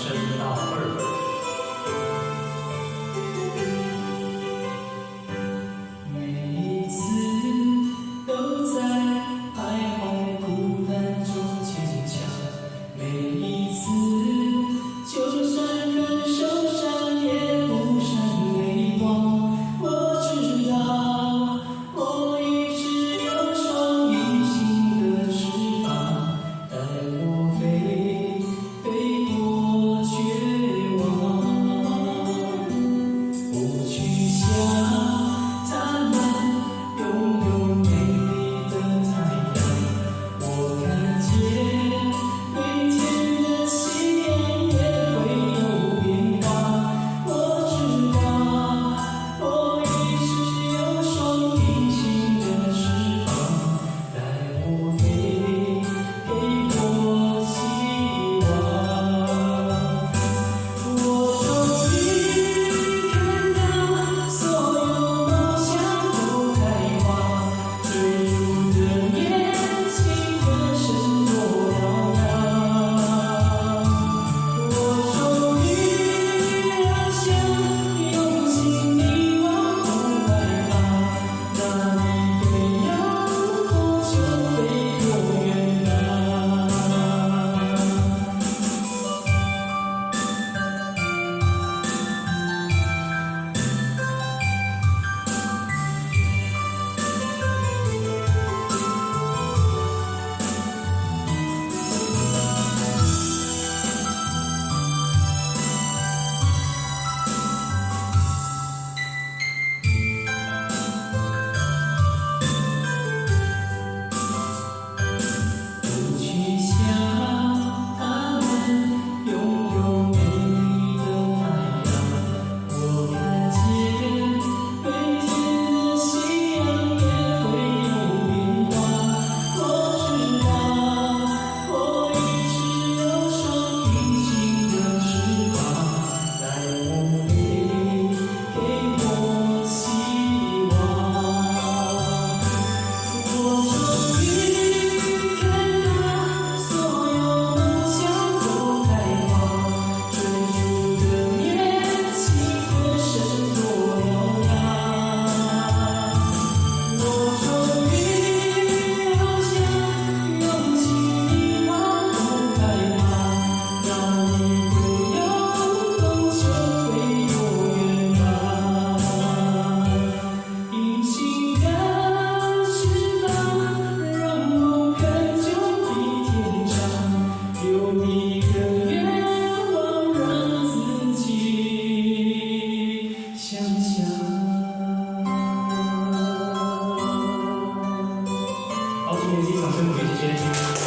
升到2分。每一次都在徘徊孤单中坚强，每一次就算很受伤也不闪泪光。我知道，我一直有双隐形的翅膀，带我飞，飞过绝望。不去想。 他们拥有美丽的太阳，我看见每天的夕阳也会有变化。我知道，我一直有双隐形的翅膀，带我飞，飞过希望。我终于看到所有。 追逐的年轻歌声多嘹亮，我终于翱翔，用尽迷惘不害怕，哪里会有风就飞多远啊！ 不去想他们拥有美丽的太阳，我看见每天的夕阳也会有变化。我知道，我一直有双隐形的翅膀，带我飞，飞过希望。我终于看到所有梦想都开花，追逐的年轻歌声多嘹亮。我终于翱翔，用尽迷茫不害怕，哪里会有风就飞多远啊！隐形的翅膀，让梦更久比天长。有一个愿望，让自己想象。好，请点击掌声鼓励，谢谢。